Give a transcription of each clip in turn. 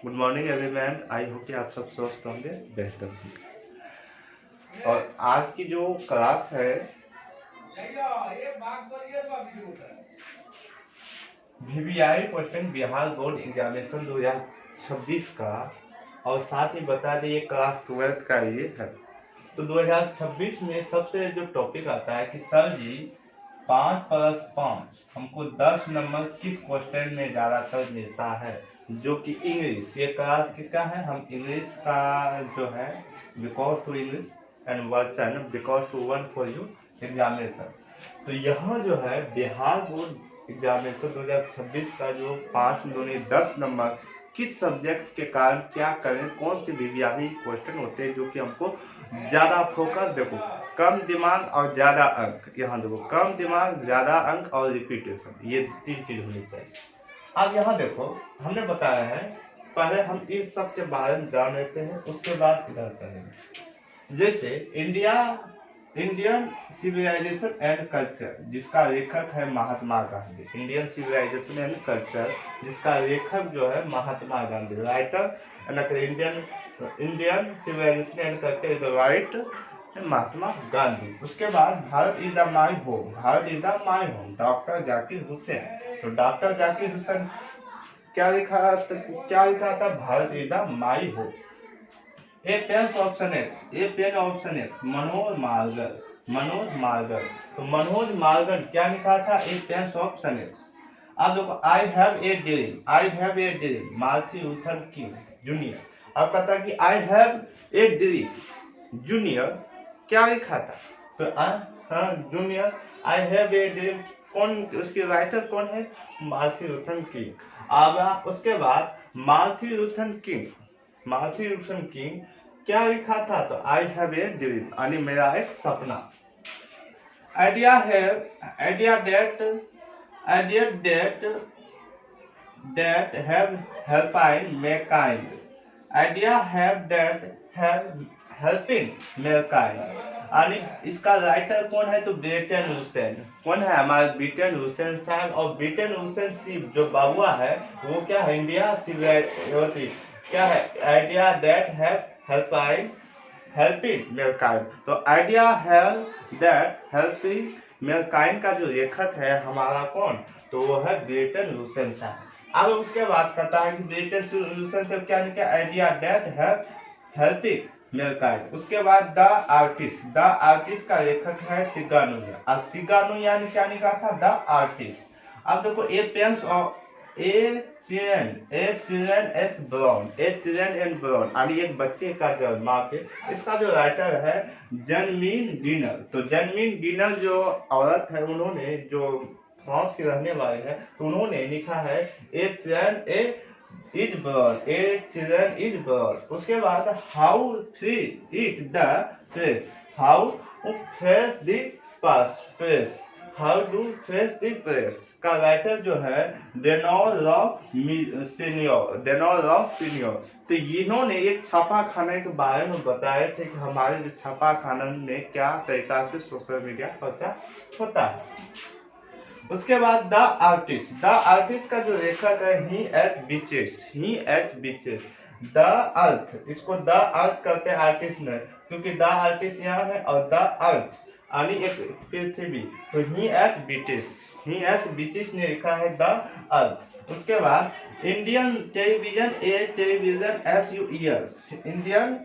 Good morning everyone. I hope कि आप सब स्वस्थ होंगे, बेहतर होंगे। और आज की जो क्लास है VBI question Bihar board examination 2026 का, और साथ ही बता दें ये क्लास 12th का ये है। तो 2026 में सबसे जो टॉपिक आता है कि सर जी 5+5 हमको 10 नंबर किस क्वेश्चन में ज़्यादातर मिलता है, जो कि इंग्लिश। ये क्लास किसका है? हम इंग्लिश का जो है because to English and version because to one for you examination. तो यहाँ जो है बिहार बोर्ड एग्जामिनेशन 2026 का जो 5 दूनी 10 नंबर किस सब्जेक्ट के कारण क्या करें, कौन से VBI क्वेश्चन होते हैं जो कि हमको ज़्यादा फोकस, देखो कम दिमाग और ज़्यादा अंक। यहाँ देखो कम दिमाग ज़्यादा अंक और रिपीटेशन, ये 3 चीज़ होनी चाहिए। अब यहाँ देखो हमने बताया है, पहले हम इस सब के बारे में जान लेते हैं, उसके बाद इधर चलेंगे। जैसे इंडियन सिविलाइजेशन एंड कल्चर, जिसका लेखक है Mahatma Gandhi. Indian civilisation and culture जिसका लेखक जो है Mahatma Gandhi, writer Indian civilisation and culture is right Mahatma Gandhi. उसके बाद Bharat is the my home, Bharat is the my home, doctor Zakir Hussain. तो डॉक्टर जाकिर हुसैन क्या लिखा था? Bharat is the my home. A pen option X, Manoj Margal. तो मनोज मार्गल क्या लिखा था? A pen option X. अब देखो आई have a dream, Martin Luther king junior. अब पता कि आई हैव ए ड्रीम जूनियर क्या लिखा था? तो junior I have a dream, कौन उसके राइटर कौन है? Martin Luther king. अब उसके बाद मार्टिन लूथर किंग क्या लिखा था? तो आई हैव ए ड्रीम, यानी मेरा एक सपना। Idea that have helping Mankind, idea have that have helping Mankind, यानी इसका राइटर कौन है? तो ब्रिटेन हुसैन। कौन है? हमारे ब्रिटेन हुसैन साहब। और ब्रिटेन हुसैन सिर्फ जो बाबुआ है वो क्या है? इंडिया सिविलाइजेशन क्या है? Idea that have helping mankind. तो idea have that helping mankind का जो लेखक है हमारा कौन? तो वो है ब्रिटेन हुसैन साहब। अब उसके बाद कहता है कि ब्रिटेन हुसैन साहब क्या लिखा? Idea that have helping Mankind. उसके बाद द आर्टिस्ट का लेखक है सिगानुया। अब सिगानुया ने क्या लिखा था? The artist. अब देखो ए चिल्ड्रन एंड ब्राउन, यानी एक बच्चे का जन्म माँ के। इसका जो राइटर है जनमीन डिनर। तो जनमीन डिनर जो औरत है, उन्होंने जो फ्रांस के रहने वाले हैं, तो उन्होंने लिखा है ए चिल्ड्रन इज बर्न। उसके बाद how free it the press, how face the press, how to face the press का राइटर जो है डेनोल्फ सीनियर। तो इन्होंने एक छापा खाने के बारे में बताए थे कि हमारे जो छापा खाना में क्या तरीका से सोशल मीडिया प्रचार होता है। उसके बाद द आर्टिस्ट का जो लेखक है ही एच बीचेस। द अर्थ, इसको द अर्थ करते हैं आर्टिस्ट ने, क्योंकि द आर्टिस्ट यहाँ है और द अर्थ यानी एक पृथ्वी। तो ही एच बीचेस ने लिखा है द अर्थ। उसके बाद Indian television S you years, Indian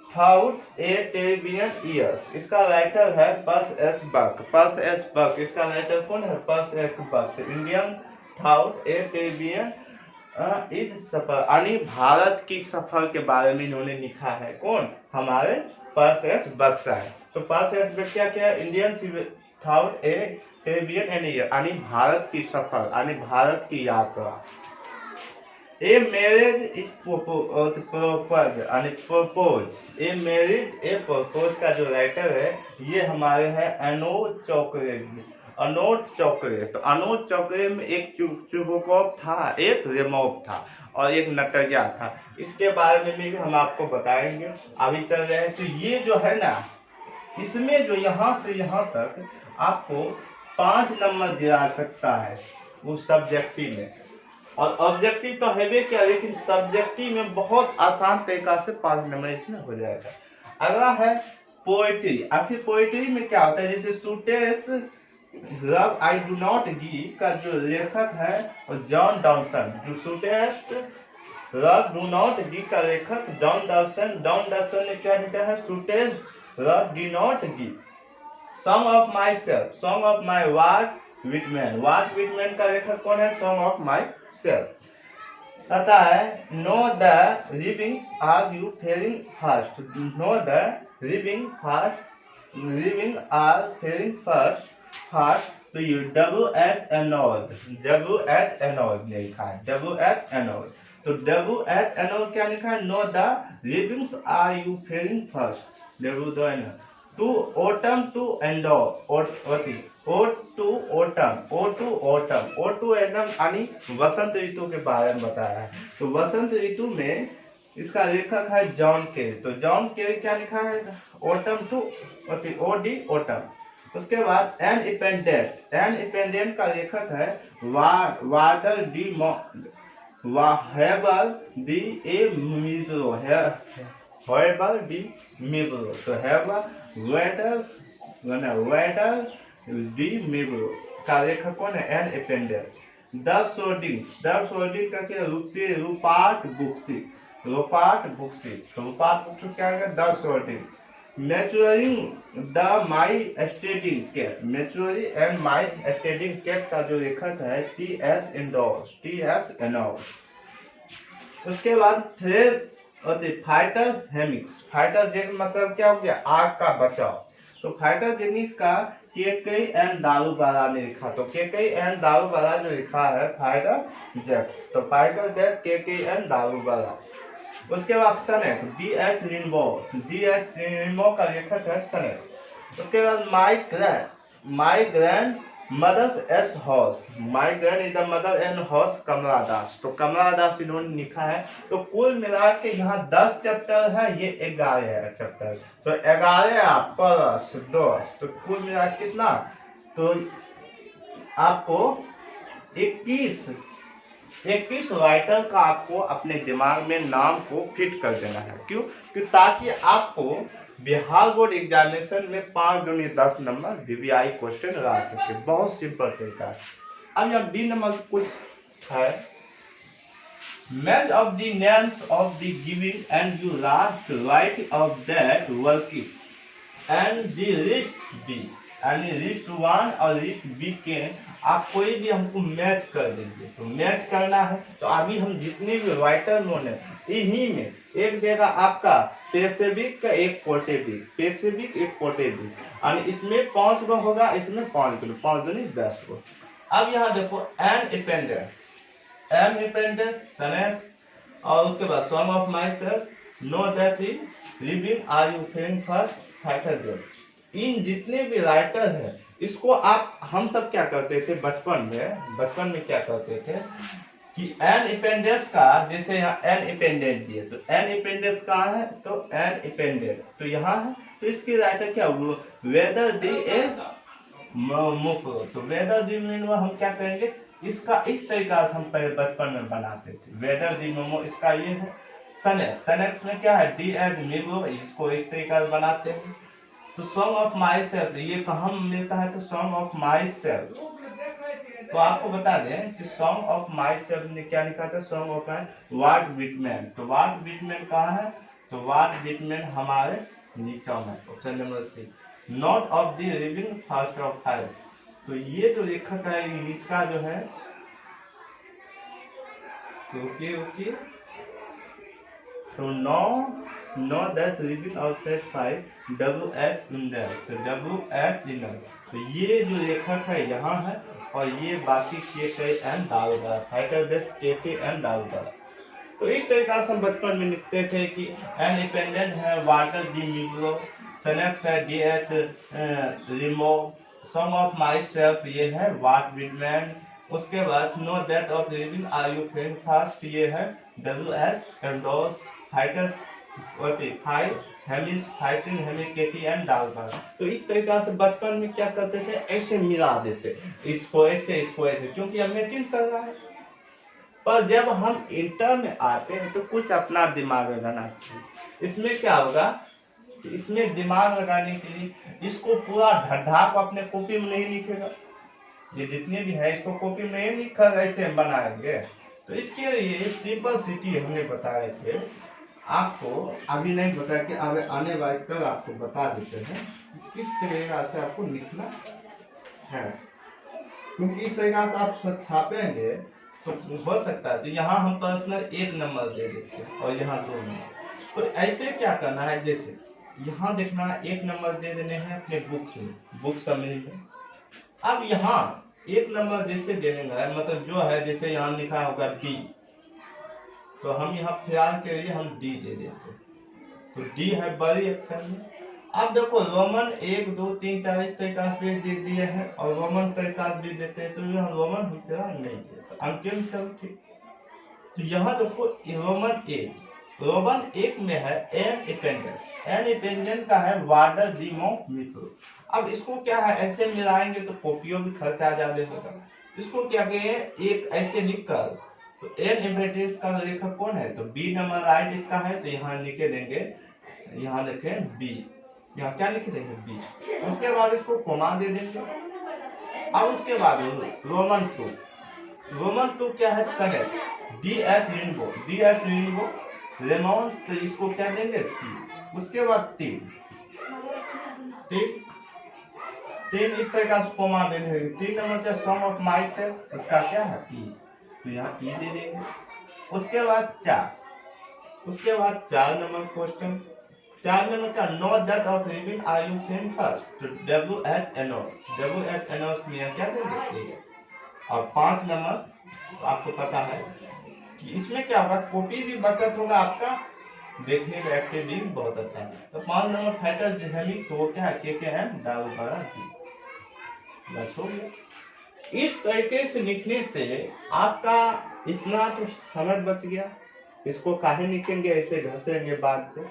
thought a television years. इसका राइटर है पर्स एस बक। इसका राइटर कौन है? Pearl S Buck. Indian thought a television is सफर, यानी भारत की सफर के बारे में इन्होंने लिखा है। कौन? हमारे पर्स एस बक साहब। तो पर्स एस बक क्या Indian thought a television and year, यानी भारत की सफर, यानी भारत की यात्रा। ए मैरिज इज प्रपोज का जो राइटर है ये हमारे हैं अनोद चौकरे। तो अनोद चौकरे में एक चुबकोप था, एक रेमोप था और एक नटरिया था। इसके बारे में भी हम आपको बताएंगे। अभी चल रहे हैं। तो ये जो है ना, इसमें जो यहाँ से यहाँ तक आपको 5 नंबर दिला सकता है वो सब्जेक्टिव में, और ऑब्जेक्टिव तो है भी क्या, लेकिन सब्जेक्टिव में बहुत आसान तरीका से 5 नंबर इसमें हो जाएगा। अगला है पोएट्री। आखिर पोएट्री में क्या होता है, जैसे sweetest love I do not give का जो लेखक है जॉन डॉल्सन, जो sweetest love do not give का लेखक जॉन डॉल्सन। जॉन डॉल्सन ने क्या लिखा है, sweetest love do not give. Song of myself, song of my Walt Whitman, Walt Whitman का लेखक कौन है, सॉन्ग ऑफ माई सेल्फ। आता है know the livings are you faring fast, know the living fast, living are faring fast fast तो you WH एनोड, WH एनोड ने लिखा है, WH एनोड। तो WH एनोड क्या लिखा है, know the livings are you faring fast, W to autumn to एंडो, O to autumn, O to autumn, O to autumn यानी वसंत ऋतु के बारे में बताया है। तो वसंत ऋतु में इसका लेखक है जॉन केरी। तो जॉन केरी क्या लिखा है, ऑटम टू OD ऑटम। उसके बाद एन इंडिपेंडेंट, एन इंडिपेंडेंट का लेखक है वार्डर डी हेबल डी ए मिब्रो, हेबल डी मिब्रो। तो हेबल वेडर डी मिब्रो का लेखक कौन है, an independent. The soldiers, the soldier का क्या, रूपार्ट बुक्सी, रूपार्ट बुक्सी। तो रूपार्ट बुक्सी क्या है, द सोल्डिंग। मैच्योरिंग द माई स्टेडिंग कैट, मैच्योरी एंड माई स्टेडिंग कैट का जो लेखक है TS एंडोस, TS एंडोस। उसके बाद थ्रेस फाइटर हेमिक्स, फाइटर जेट मतलब क्या हो गया, आग का बचाव। तो फाइटर जेनिक्स का KKN दारूबाला ने लिखा। तो KKN दारूबाला जो लिखा है फाइटर जेट्स, तो फाइटर जेट KKN दारूबाला। उसके बाद सनेट DH रिनबो का लेखक है सनेट। उसके बाद माई ग्रैंड मदर्स एस house, my grand is the mother and house Kamala Das. तो कमला दास इन्होंने लिखा है। तो कुल मिला के यहाँ 10 चैप्टर है, ये 11 है चैप्टर। तो 11 प्लस 10 तो कुल मिला कितना, तो आपको 21 राइटर का आपको अपने दिमाग में नाम को फिट कर देना है। क्यों, कि ताकि आपको बिहार बोर्ड एग्जामिनेशन में 5 दूनी 10 नंबर VVI क्वेश्चन ला सके। बहुत सिंपल तरीका है। अब यहाँ D नंबर कुछ है, match of the names of the giving and you last right of that वर्किस एंड द लिस्ट B, यानी लिस्ट 1 और लिस्ट B के आप कोई भी हमको मैच कर देंगे। तो मैच करना है तो अभी हम जितने भी राइटर लोन है इन्हीं में एक देगा आपका पेसिफिक का एक पोर्टेबिक, पेसिफिक एक पोर्टेबिक, और इसमें 5 गो होगा, इसमें 5 किलो, 5 दूनी 10 गो। अब यहाँ देखो एन इंडिपेंडेंस सनेक्स, और उसके बाद song of myself, know that is living are you फेइंग फर्स्ट फाइटर दिस। इन जितने भी राइटर हैं इसको आप, हम सब क्या करते थे बचपन में क्या करते थे कि एन इंडिपेंडेंस का, जैसे यहाँ एन इंडिपेंडेंट दिए तो एन इंडिपेंडेंस कहाँ है, तो एन इंडिपेंडेंट तो यहाँ है। तो इसकी राइटर क्या, वेदर दी ए मुफरो। तो वेदर दी मिनवा हम क्या करेंगे, इसका इस तरीका से हम पहले बचपन में बनाते थे। वेदर दी मोमो इसका ये है। सनेक्स में क्या है, DH मिगो, इसको इस तरीका से बनाते हैं। तो सॉन्ग ऑफ माई सेल्फ ये कहाँ मिलता है, तो सॉन्ग ऑफ माई सेल्फ। तो आपको बता दें कि सॉन्ग ऑफ माई सेल्फ ने क्या लिखा था, song of my Walt Whitman. तो वाट विटमैन कहाँ है, तो वाट विटमैन हमारे नीचे में, option number C, not of the living fast of 5। तो ये जो लेखक है इंग्लिश का जो है, तो ओके तो know that living outside 5 WH Indian, तो WH इंडियन। तो ये जो लेखक है यहाँ है, और ये बाकी KKN दारूबाला, फाइटर देश KKN दारूबाला। तो इस तरीका से हम बचपन में लिखते थे कि एन इंडिपेंडेंट है वाटर दी मिग्रो, सनेक्स है DH रिमो, सॉन्ग ऑफ माई सेल्फ ये है वाट विटमैन। उसके बाद know that of living are you फेइंग फास्ट ये है WH एंडोस, फाइटर्स फाइटिंग KKN दारूबाला। तो इस तरीका से बचपन में क्या करते थे, ऐसे मिला देते इसको ऐसे, क्योंकि अब मैचिंग कर रहा है। पर जब हम इंटर में आते हैं तो कुछ अपना दिमाग लगाना चाहिए। इसमें क्या होगा कि इसमें दिमाग लगाने के लिए इसको पूरा ढड्ढा को अपने कॉपी में नहीं लिखेगा, ये जितने भी है इसको कॉपी में नहीं लिखा ऐसे हम बनाएंगे। तो इसके लिए सिंपलिसिटी हमने बताए थे आपको, अभी नहीं पता कि आगे आने वाले कल आपको बता देते हैं किस तरीके से आपको लिखना है, क्योंकि इस तरीके से आप छापेंगे तो हो सकता है। तो यहाँ हम पर्सनल 1 नंबर दे देते हैं और यहाँ 2 नंबर। तो ऐसे क्या करना है, जैसे यहाँ देखना 1 नंबर दे देने हैं अपने बुक समरी में। अब यहाँ 1 नंबर जैसे देने है, मतलब जो है जैसे यहाँ लिखा होगा डी, तो हम यहाँ फिलहाल के लिए हम डी दे देते हैं। तो डी है बड़ी अक्षर में। अब देखो रोमन 1 2 3 4 इस तरीका से दे दिए हैं और रोमन तरीका भी देते हैं, तो यहाँ रोमन हम फिलहाल नहीं देते अंतिम चल ठीक। तो यहाँ देखो रोमन 1 में है एन अपेंडेंस का है वाटर दी मॉफ मित्र। अब इसको क्या है ऐसे मिलाएंगे तो कॉपियों भी खर्चा ज्यादा होगा। इसको क्या कहें एक ऐसे लिख कर, तो एन अपेंडेंस का लेखक कौन है, तो बी नंबर राइट इसका है, तो यहाँ लिखे देंगे, यहाँ लिखे बी, यहाँ क्या लिखे देंगे बी। उसके बाद इसको कोमा दे देंगे। अब उसके बाद रोमन 2 क्या है सनेट डी एच रेनबो लेमन, तो इसको क्या देंगे सी। उसके बाद 3 इस तरह से कोमा देंगे। 3 नंबर का सॉन्ग ऑफ माई सेल्फ, उसका क्या है ई, तो यहाँ ई दे देंगे। उसके बाद 4 नंबर क्वेश्चन, 4 नंबर का no that of living are you fan first, तो WH एनोस में क्या देंगे। और 5 नंबर आपको पता है कि इसमें क्या होगा, कॉपी भी बचत होगा आपका, देखने में एक्टिव भी बहुत अच्छा है। तो 5 नंबर फैटर जिसमिक, तो वो क्या है KKM डाल बड़ा बस हो गया। इस तरीके से लिखने से आपका इतना तो समय बच गया। इसको काहे लिखेंगे ऐसे घसेंगे बाद में,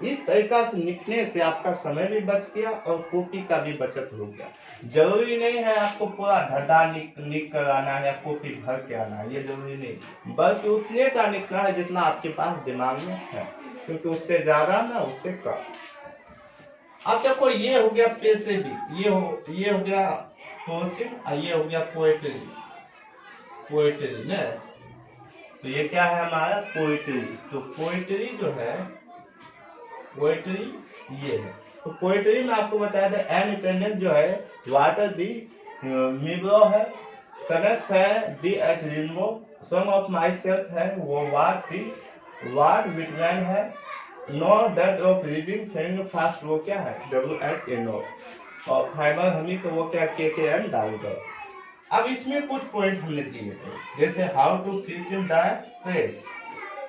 इस तरीका से लिखने से आपका समय भी बच गया और कॉपी का भी बचत हो गया। जरूरी नहीं है आपको पूरा ढड्ढा लिख कर आना है या कॉपी भर के आना है, ये जरूरी नहीं, बल्कि उतने का लिखना है जितना आपके पास दिमाग में है, क्योंकि उससे ज्यादा ना उससे कम। अब देखो ये हो गया पैसे भी, ये हो गया पोएसिम और ये हो गया पोएट्री ना। तो ये क्या है हमारा पोएट्री। तो पोएट्री जो है पोएट्री ये है। तो पोएट्री में आपको बताया था एन अपेंडेंस जो है वाटर दी मिब्रो है, सनेट्स है DH rainbow, song of myself है वो वाट विटमैन है, no date of living thing fast वो क्या है WH एनो, और फाइबर हमी को वो क्या KKM डालकर। अब इसमें कुछ पॉइंट हमने दिए थे, जैसे how to feel in the face,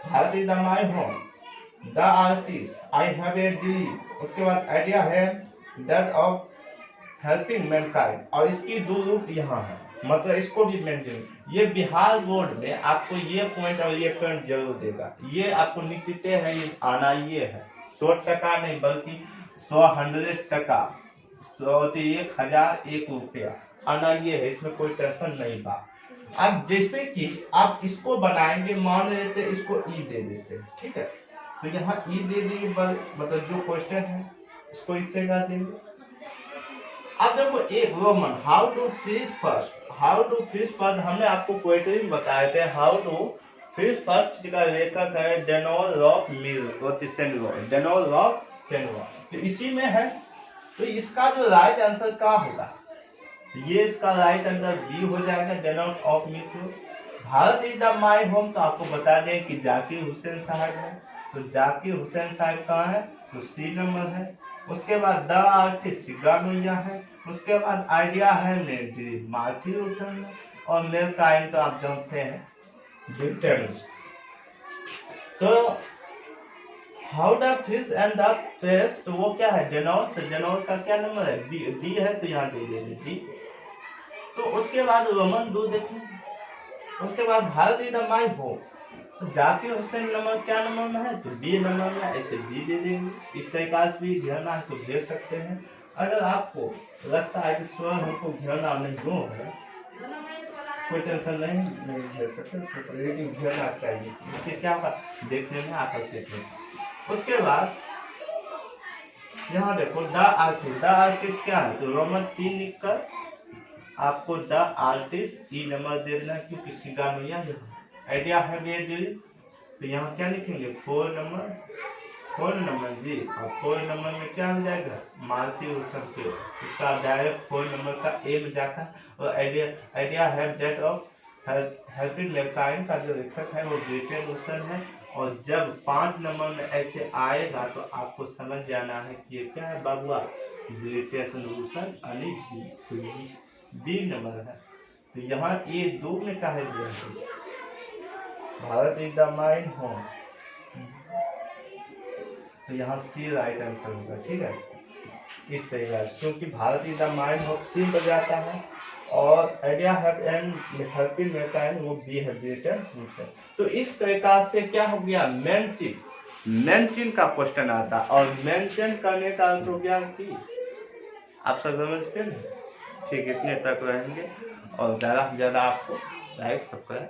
how is the my home, the artist, I have a dream. उसके बाद आइडिया है दैट ऑफ हेल्पिंग मैनकाइंड, और इसकी 2 रूप यहाँ है, मतलब इसको भी मेंटेन। ये बिहार बोर्ड में आपको ये पॉइंट और ये पॉइंट जरूर देगा, ये आपको निश्चित है ये आना, ये है 100% नहीं बल्कि 100 टका, 1,001 रुपया आना ये है, इसमें कोई टेंशन नहीं बा। अब जैसे कि आप इसको बनाएंगे, मान लेते इसको ई दे देते हैं, ठीक है, तो यहाँ ई दे देंगे, मतलब जो क्वेश्चन है इसको इस तरह देंगे। अब देखो एक roman how to fish first हमने आपको पोएट्री में बताए थे, हाउ टू फिश फर्स्ट का लेखक है डेनोल रॉक सेनवा, तो इसी में है। तो इसका जो राइट आंसर क्या होगा, ये इसका राइट आंसर बी हो जाएगा, डेनोल ऑफ मित्र। Bharat is the my home, तो आपको बता दें कि जाकिर हुसैन साहब है, तो जाकिर हुसैन साहब कहाँ है, तो C नंबर है। उसके बाद द आर्टिस्ट सिग्गामिया है। उसके बाद आइडिया है माथी उठन, और मेल काइन तो आप जानते हैं विटामिन। तो how the fish and the fish, तो वो क्या है डेनोल, तो डेनोल का क्या नंबर है डी है, तो यहाँ दे देंगे डी। तो उसके बाद रोमन 2 देखेंगे। उसके बाद Bharat is the my home, तो जाकिर हुसैन नंबर क्या नंबर में है, तो बी नंबर में, ऐसे बी दे देंगे। इस तरीका से भी घेरना है तो घेर सकते हैं। अगर आपको लगता है कि स्वर हमको घेरना नहीं जो है, कोई टेंशन नहीं ले सकते, रीडिंग होना चाहिए, इससे क्या होगा देखने में आकर्षित हो। उसके बाद यहाँ देखो द आर्टिस्ट क्या है, तो रोमन 3 लिखकर आपको द आर्टिस्ट ई नंबर दे देना, क्योंकि सिगानोया आइडिया है वेरी। तो यहाँ क्या लिखेंगे 4 नंबर जी, और 4 नंबर में क्या हो जाएगा मालती उत्तम के, उसका डायरेक्ट 4 नंबर का ए में जाता है। और आइडिया है डेट ऑफ हेल्पिंग लेफ्टाइन का जो इफेक्ट है वो ग्रेटेड ओशन है। और जब 5 नंबर में ऐसे आएगा तो आपको समझ जाना है कि ये क्या है बाबुआ ग्रेटेड ओशन यानी बी नंबर है। तो यहाँ ये 2 में क्या है Bharat is the mine home, तो यहाँ सी राइट आंसर होगा, ठीक है। इस तरीके से क्योंकि Bharat is the mine home सी पर जाता है, और idea have and helping mankind वो बी है ग्रेटर। तो इस तरीका से क्या हो गया मेंशन का क्वेश्चन आता है, और मेंशन करने का अर्थ हो गया कि आप सब समझते हैं, ठीक, इतने तक रहेंगे। और ज़्यादा से ज़्यादा आपको लाइक सब करें।